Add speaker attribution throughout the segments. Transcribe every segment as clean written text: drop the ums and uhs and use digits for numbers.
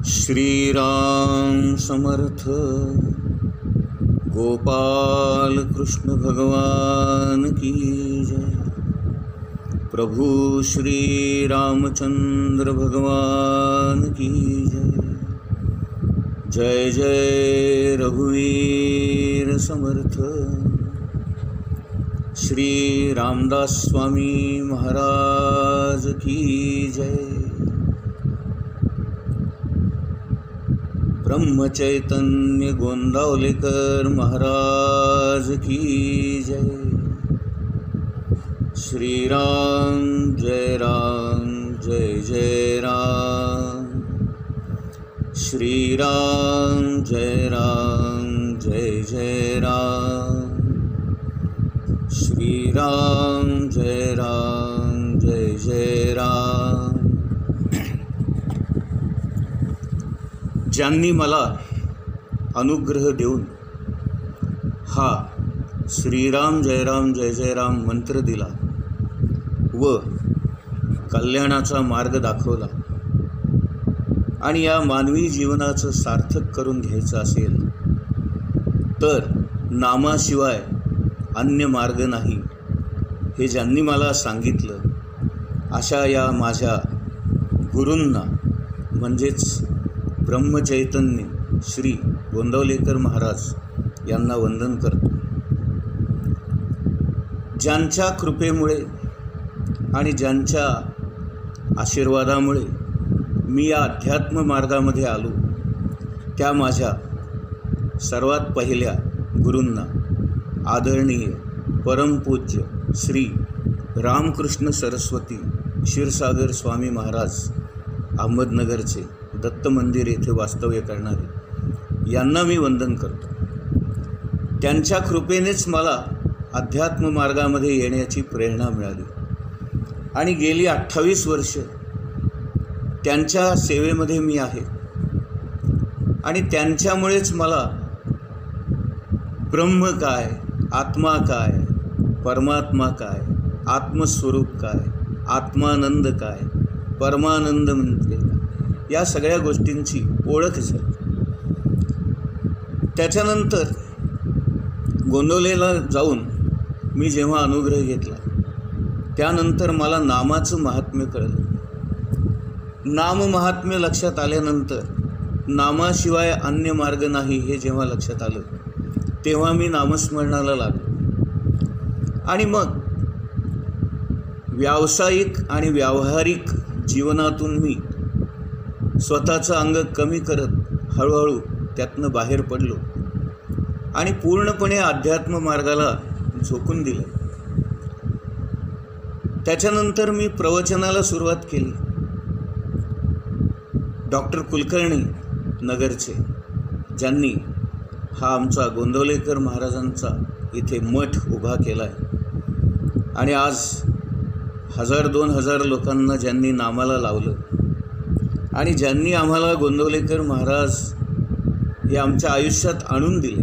Speaker 1: श्रीराम समर्थ। गोपाल कृष्ण भगवान की जय। प्रभु श्री रामचंद्र भगवान की जय। जय जय रघुवीर समर्थ। श्री रामदास स्वामी महाराज की जय। ब्रह्म चैतन्य गोंदावलेकर महाराज की जय। श्री राम जय जय राम। श्री राम जय जय राम। श्री राम जय जय राम। ज्यांनी मला अनुग्रह देऊन हा श्रीराम जय जय राम मंत्र दिला व कल्याणाचा मार्ग दाखवला आणि या मानवी जीवनाचं सार्थक करून घ्यायचं असेल तर नामाशिवाय अन्य मार्ग नाही हे ज्यांनी मला सांगितलं अशा या माझ्या गुरूंना म्हणजेच ब्रह्मचैतन्य श्री गोंदावलेकर महाराज यांना वंदन करतो। ज्यांच्या कृपेमुळे आणि ज्यांच्या आशीर्वादामुळे मी या अध्यात्म मार्गामध्ये आलो त्या माझ्या सर्वात पहिल्या गुरूंना आदरणीय परमपूज्य श्री रामकृष्ण सरस्वती क्षीरसागर स्वामी महाराज अहमदनगरचे दत्त मंदिर येथे वास्तव्य करणारे यांना मी वंदन करतो। त्यांच्या कृपेनेच मला अध्यात्म मार्गामध्ये येण्याची प्रेरणा मिळाली आणि गेली 28 वर्ष त्यांच्या सेवेमध्ये मी आहे आणि त्यांच्यामुळेच मला ब्रह्म काय, आत्मा काय, परमात्मा काय, आत्मस्वरूप काय, आत्मानंद काय, परमानंद म्हणजे काय या सगळ्या गोष्टींची ओळख झाली। त्याच्यानंतर गोंदवलेला जाऊन मी जेव्हा अनुग्रह घेतला त्यानंतर मला नामाचं महात्म्य कळलं। नाम महात्म्य लक्षात आल्यानंतर नामाशिवाय अन्य मार्ग नाही हे जेव्हा लक्षात आलं तेव्हा मी नामस्मरणाला लागलो आणि मग व्यावसायिक आणि व्यावहारिक जीवनातून मी स्वतःचं अंग कमी करत हळूहळू त्यातनं बाहेर पडलो आणि पूर्णपणे अध्यात्म मार्गाला झोकून दिलं। त्याच्यानंतर मी प्रवचनाला सुरुवात केली। डॉक्टर कुलकर्णी नगरचे ज्यांनी हा आमचा गोंदावलेकर महाराजांचा इथे मठ उभा केला आहे आणि आज 1000-2000 लोकांना ज्यांनी नामाला लावलं आणि ज्यांनी आम्हाला गोंदावलेकर महाराज हे आमच्या आयुष्यात आणून दिले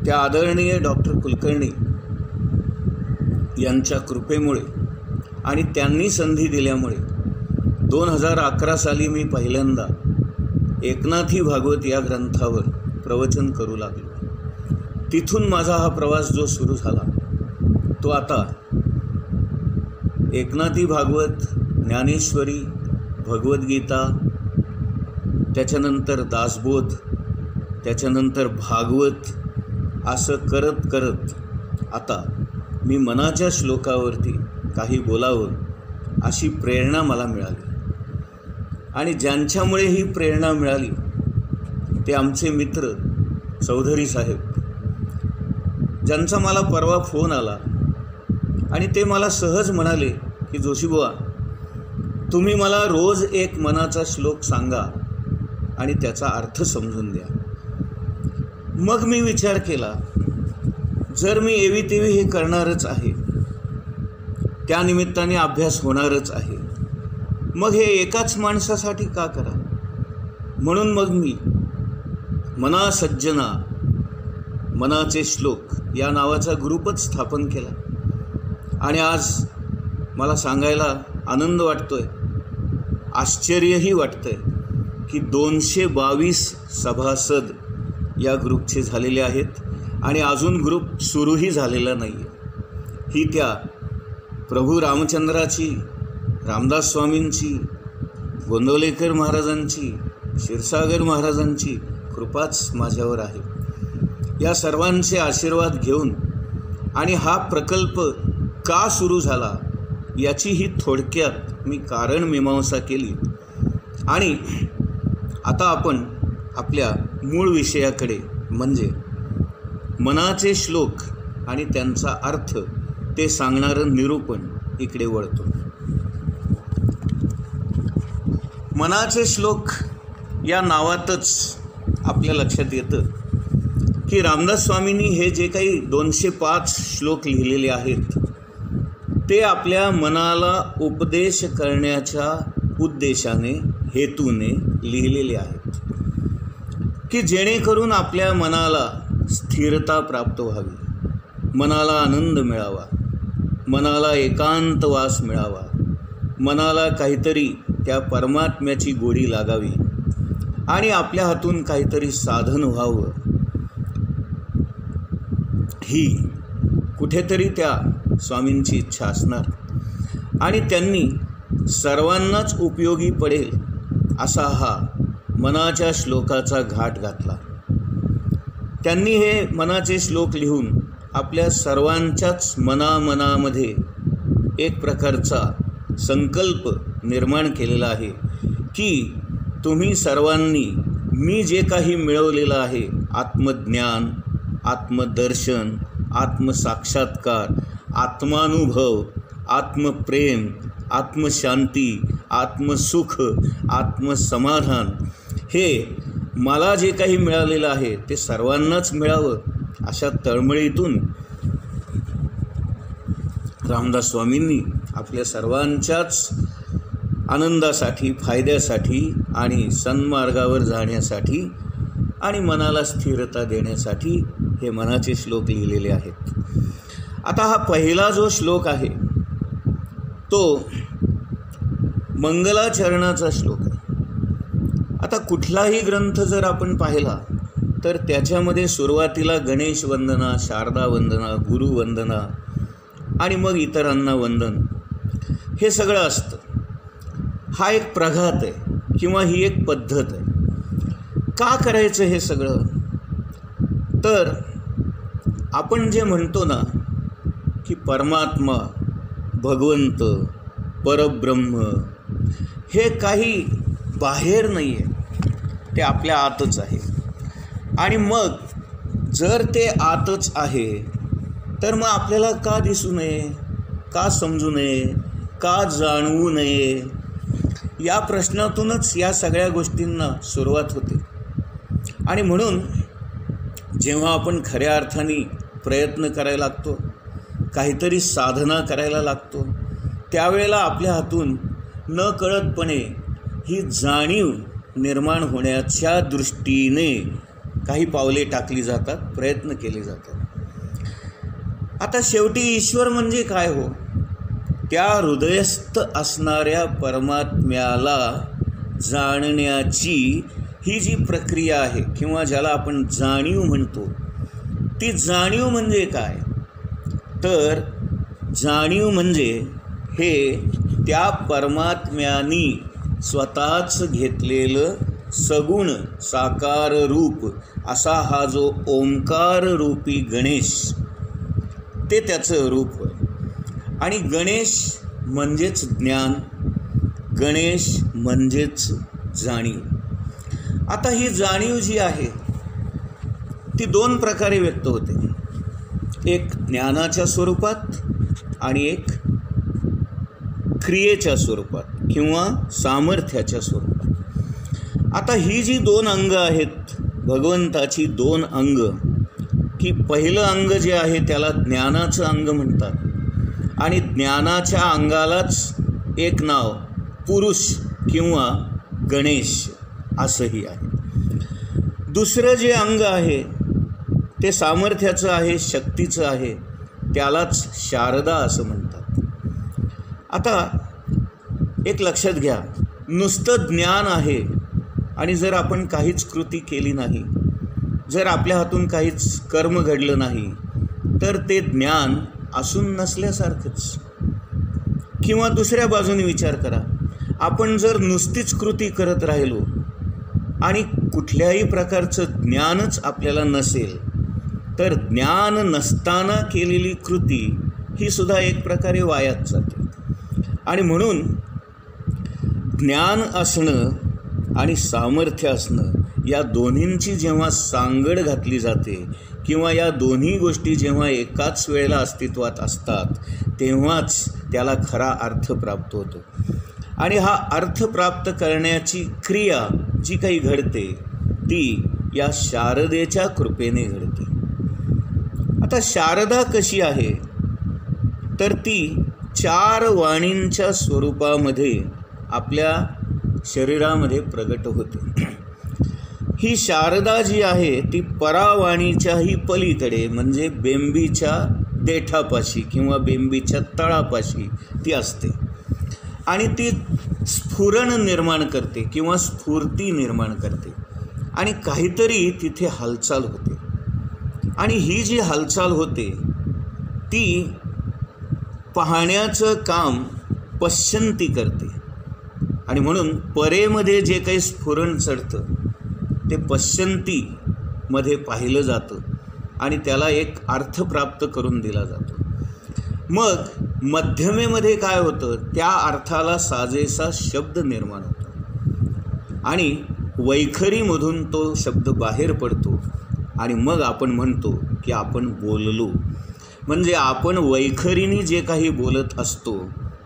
Speaker 1: त्या आदरणीय डॉक्टर कुलकर्णी यांच्या कृपेमुळे आणि त्यांनी संधी दिल्यामुळे 2011 साली मी पहिल्यांदा एकनाथी भागवत या ग्रंथावर प्रवचन करू लागलो। तिथून माझा हा प्रवास जो सुरू झाला तो आता एकनाथी भागवत, ज्ञानेश्वरी, भगवद्गीता, त्याच्यानंतर दासबोध, त्याच्यानंतर भागवत असं करत करत आता मी मनाच्या श्लोकावरती काही बोलावं अशी प्रेरणा मला मिळाली आणि ज्यांच्यामुळे ही प्रेरणा मिळाली ते आमचे मित्र चौधरी साहेब ज्यांचा मला परवा फोन आला आणि ते मला सहज म्हणाले की जोशीबुवा तुम्ही मला रोज एक मनाचा श्लोक सांगा आणि त्याचा अर्थ समजून द्या। मग मी विचार केला जर मी एवी तेवी हे करणारच आहे त्यानिमित्ताने अभ्यास होणारच आहे मग हे एकाच माणसासाठी का करा। म्हणून मग मी मना सज्जना मनाचे श्लोक या नावाचा ग्रुपच स्थापन केला आणि आज मला सांगायला आनंद वाटतोय, आश्चर्यही वाटतंय की 222 सभासद या ग्रुपचे झालेले आहेत आणि अजून ग्रुप सुरूही झालेला नाही आहे. ही त्या प्रभू रामचंद्राची, रामदास स्वामींची, गोंदवलेकर महाराजांची, क्षीरसागर महाराजांची कृपाच माझ्यावर आहे. या सर्वांचे आशीर्वाद घेऊन आणि हा प्रकल्प का सुरू झाला याची ही थोडक्यात मी कारण मीमांसा केली. आणि आता आपण आपल्या मूळ विषयाकडे म्हणजे मनाचे श्लोक आणि त्यांचा अर्थ ते सांगणारं निरूपण इकडे वळतो. मनाचे श्लोक या नावातच आपल्या लक्षात येतं की रामदास स्वामींनी हे जे काही 205 श्लोक लिहिलेले आहेत ते आपल्या मनाला उपदेश करण्याच्या उद्देशाने, हेतूने लिहिलेले आहेत की जेणेकरून आपल्या मनाला स्थिरता प्राप्त व्हावी, मनाला आनंद मिळावा, मनाला एकांतवास मिळावा, मनाला काहीतरी त्या परमात्म्याची गोडी लागावी आणि आपल्या हातून काहीतरी साधन व्हावं, ही कुठेतरी त्या स्वामींची इच्छा असणार आणि त्यांनी सर्वांनाच उपयोगी पडेल असा हा मनाच्या श्लोकाचा घाट घातला. त्यांनी हे मनाचे श्लोक लिहून आपल्या सर्वांच्याच मनामध्ये एक प्रकारचा संकल्प निर्माण केलेला आहे की तुम्ही सर्वांनी मी जे काही मिळवलेलं आहे, आत्मज्ञान, आत्मदर्शन, आत्मसाक्षात्कार, आत्मानुभव, आत्मप्रेम, आत्मशांती, आत्मसुख, आत्मसमाधान, हे मला जे काही मिळालेलं आहे ते सर्वांनाच मिळावं अशा तळमळीतून रामदास स्वामींनी आपल्या सर्वांच्याच आनंदासाठी, फायद्यासाठी आणि सन्मार्गावर जाण्यासाठी आणि मनाला स्थिरता देण्यासाठी हे मनाचे श्लोक लिहिलेले आहेत. आता हा पहिला जो श्लोक आहे तो मंगलाचरणाचा श्लोक आहे. आता कुठलाही ग्रंथ जर आपण पाहिला तर त्याच्यामध्ये सुरुवातीला गणेश वंदना, शारदा वंदना, गुरुवंदना आणि मग इतरांना वंदन हे सगळं असतं. हा एक प्रघात आहे किंवा ही एक पद्धत आहे. का करायचं हे सगळं? तर आपण जे म्हणतो ना की परमात्मा, भगवंत, परब्रह्म हे काही बाहेर नाही आहे, ते आपल्या आतच आहे. आणि मग जर ते आतच आहे तर मग आपल्याला का दिसू नये, का समजू नये, का जाणवू नये, या प्रश्नातूनच या सगळ्या गोष्टींना सुरुवात होते. आणि म्हणून जेव्हा आपण खऱ्या अर्थाने प्रयत्न करायला लागतो, काहीतरी साधना करायला लागतो, त्यावेळेला आपल्या हातून नकळतपणे ही जाणीव निर्माण होण्याच्या दृष्टीने काही पावले टाकली जातात, प्रयत्न केले जातात. आता शेवटी ईश्वर म्हणजे काय हो? त्या हृदयस्थ असणाऱ्या परमात्म्याला जाणण्याची ही जी प्रक्रिया आहे किंवा ज्याला आपण जाणीव म्हणतो, ती जाणीव म्हणजे काय? तर जाणीव म्हणजे हे त्या परमात्म्यानी स्वतःच घेतलेलं सगुण साकार रूप असा हा जो ओंकार रूपी गणेश, ते त्याचं रूप होय. आणि गणेश म्हणजेच ज्ञान, गणेश म्हणजेच जाणीव. आता ही जाणीव जी आहे ती दोन प्रकारे व्यक्त होते, एक ज्ञानाच्या स्वरूपात आणि एक क्रियेच्या स्वरूपात किंवा सामर्थ्याच्या स्वरूपात. आता ही जी दोन अंग आहेत भगवंताची, दोन अंग, की पहिलं अंग जे आहे त्याला ज्ञानाचं अंग म्हणतात आणि ज्ञानाच्या अंगालाच एक नाव पुरुष किंवा गणेश असंही आहे. दुसरं जे अंग आहे ते सामर्थ्याचं आहे, शक्तीचं आहे, त्यालाच शारदा असं म्हणतात. आता एक लक्षात घ्या, नुसतं ज्ञान आहे आणि जर आपण काहीच कृती केली नाही, जर आपल्या हातून काहीच कर्म घडलं नाही, तर ते ज्ञान असून नसल्यासारखंच. किंवा दुसऱ्या बाजूने विचार करा, आपण जर नुसतीच कृती करत राहिलो आणि कुठल्याही प्रकारचं ज्ञानच आपल्याला नसेल, तर ज्ञान नसताना केलेली कृती ही सुद्धा एक प्रकारे वायाच जाते. आणि म्हणून ज्ञान असणं आणि सामर्थ्य असणं या दोन्हींची जेव्हा सांगड घातली जाते किंवा या दोन्ही गोष्टी जेव्हा एकाच वेळेला अस्तित्वात असतात, तेव्हाच त्याला खरा अर्थ प्राप्त होतो. आणि हा अर्थ प्राप्त करण्याची क्रिया जी काही घडते ती या शारदेच्या कृपेने घडते. आता शारदा कशी आहे, तर ती 4 वाणींच्या स्वरूपामध्ये आपल्या शरीरामध्ये प्रगट होते. ही शारदा जी आहे ती परावाणीच्याही पलीकडे, म्हणजे बेंबीच्या देठापाशी किंवा बेंबीच्या तळापाशी ती असते. आणि ती स्फुरण निर्माण करते किंवा स्फूर्ती निर्माण करते आणि काहीतरी तिथे हालचाल होते. आणि ही जी हालचाल होते ती पाहण्याचं काम पश्यंती करते. आणि म्हणून परेमध्ये जे काही स्फुरण चढतं ते पश्यंतीमध्ये पाहिलं जातं आणि त्याला एक अर्थ प्राप्त करून दिला जातो. मग मध्यमेमध्ये काय होतं, त्या अर्थाला साजेसा शब्द निर्माण होतो आणि वैखरीमधून तो शब्द बाहेर पडतो आणि मग आपण म्हणतो की आपण बोललो. म्हणजे आपण वैखरीने जे काही बोलत असतो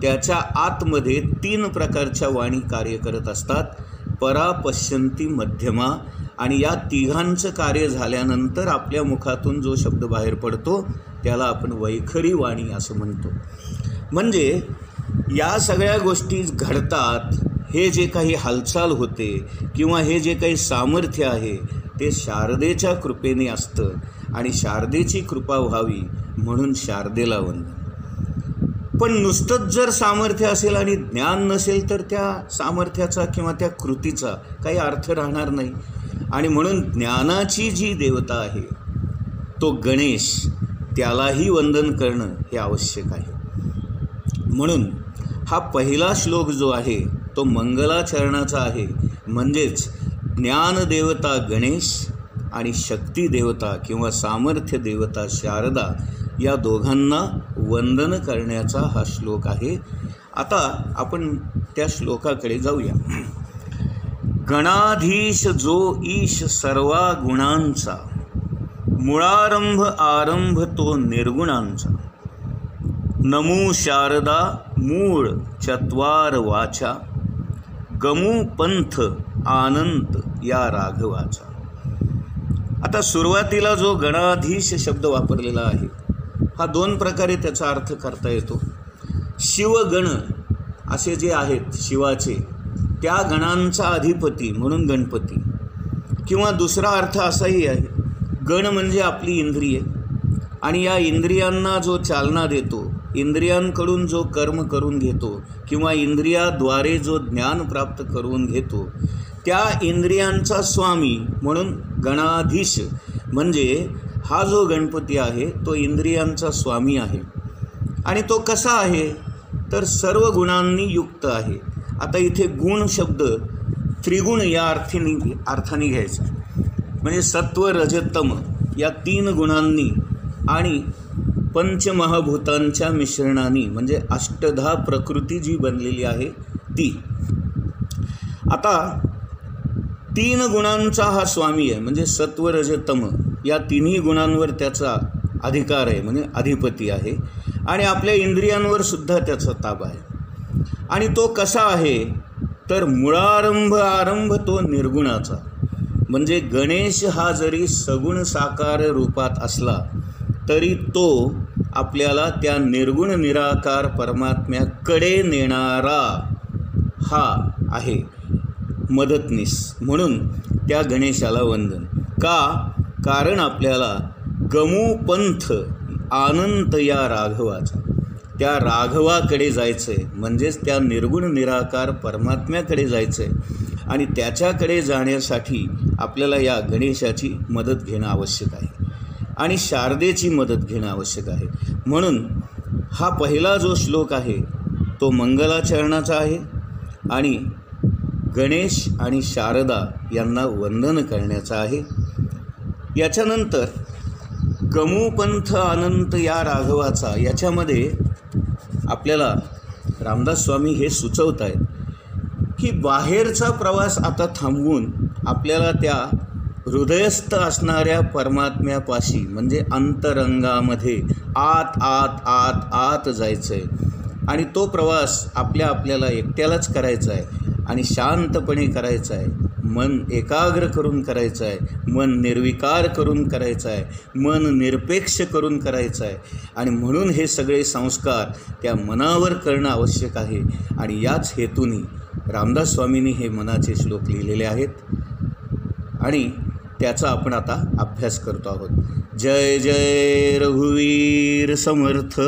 Speaker 1: त्याच्या आतमध्ये 3 प्रकारच्या वाणी कार्य करत असतात, परा, पश्यंती, मध्यमा. आणि या तिघांचं कार्य झाल्यानंतर आपल्या मुखातून जो शब्द बाहेर पडतो त्याला आपण वैखरी वाणी असं म्हणतो. म्हणजे या सगळ्या गोष्टी घडतात, हे जे काही हालचाल होते किंवा हे जे काही सामर्थ्य आहे ते शारदेच्या कृपेने असतं आणि शारदेची कृपा व्हावी म्हणून शारदेला वंदन. पण नुसतंच जर सामर्थ्य असेल आणि ज्ञान नसेल तर त्या सामर्थ्याचा किंवा त्या कृतीचा काही अर्थ राहणार नाही. आणि म्हणून ज्ञानाची जी देवता आहे तो गणेश, त्यालाही वंदन करणं हे आवश्यक आहे. म्हणून हा पहिला श्लोक जो आहे तो मंगलाचरणाचा आहे. म्हणजेच ज्ञानदेवता गणेश आणि शक्ती देवता किंवा सामर्थ्य देवता शारदा या दोघांना वंदन करण्याचा हा श्लोक आहे. आता आपण त्या श्लोकाकडे जाऊया. गणाधीश जो ईश सर्वा गुणांचा, मुळारंभ आरंभ तो निर्गुणांचा. नमो शारदा मूळ चत्वार वाचा, गमू पंथ आनंत या राघवाचा. आता सुरुवातीला जो गणाधीश शब्द वापरलेला आहे हा 2 प्रकारे त्याचा अर्थ करता येतो. शिवगण असे जे आहेत शिवाचे, त्या गणांचा अधिपती म्हणून गणपती. किंवा दुसरा अर्थ असाही आहे, गण म्हणजे आपली इंद्रिये आणि या इंद्रियांना जो चालना देतो, इंद्रियांकडून जो कर्म करून घेतो किंवा इंद्रियाद्वारे जो ज्ञान प्राप्त करून घेतो, त्या इंद्रियांचा स्वामी म्हणून गणाधीश. म्हणजे हा जो गणपती आहे तो इंद्रियांचा स्वामी आहे. आणि तो कसा आहे, तर सर्व गुणांनी युक्त आहे. आता इथे गुण शब्द त्रिगुण या अर्थाने घ्यायचा. म्हणजे सत्व, रजतम या 3 गुणांनी आणि पंचमहाभूतांच्या मिश्रणाने म्हणजे 8 प्रकृती जी बनलेली आहे ती. आता 3 गुणांचा हा स्वामी आहे. म्हणजे सत्व, रजतम या 3ही गुणांवर त्याचा अधिकार आहे, म्हणजे अधिपती आहे. आणि आपल्या इंद्रियांवर सुद्धा त्याचा ताबा आहे. आणि तो कसा आहे, तर मुळारंभ आरंभ तो निर्गुणाचा. म्हणजे गणेश हा जरी सगुण साकार रूपात असला तरी तो आपल्याला त्या निर्गुण निराकार परमात्म्याकडे नेणारा हा आहे मदतनीस. म्हणून त्या गणेशाला वंदन. का, कारण आपल्याला गमू पंथ आनंत या राघवाचा. त्या राघवाकडे जायचं आहे, म्हणजेच त्या निर्गुण निराकार परमात्म्याकडे जायचं आहे. आणि त्याच्याकडे जाण्यासाठी आपल्याला या गणेशाची मदत घेणं आवश्यक आहे आणि शारदेची मदत घेणं आवश्यक आहे. म्हणून हा पहिला जो श्लोक आहे तो मंगलाचरणाचा आहे आणि गणेश आणि शारदा यांना वंदन करण्याचा आहे. याच्यानंतर कमूपंथ अनंत या राघवाचा, याच्यामध्ये आपल्याला रामदास स्वामी हे सुचवत आहेत की बाहेरचा प्रवास आता थांबवून आपल्याला त्या हृदयस्थ असणाऱ्या परमात्म्यापाशी म्हणजे अंतरंगामध्ये आत आत आत आत जायचं आहे. आणि तो प्रवास आपल्याला एकट्यालाच करायचा आहे आणि शांतपणे करायचा आहे. मन एकाग्र करून करायचं आहे, मन निर्विकार करून करायचं आहे, मन निरपेक्ष करून करायचं आहे. आणि म्हणून हे सगळे संस्कार त्या मनावर करणं आवश्यक आहे. आणि याच हेतूने रामदास स्वामींनी हे मनाचे श्लोक लिहिलेले आहेत आणि त्याचा आपण आता अभ्यास करतो आहोत. जय जय रघुवीर समर्थ.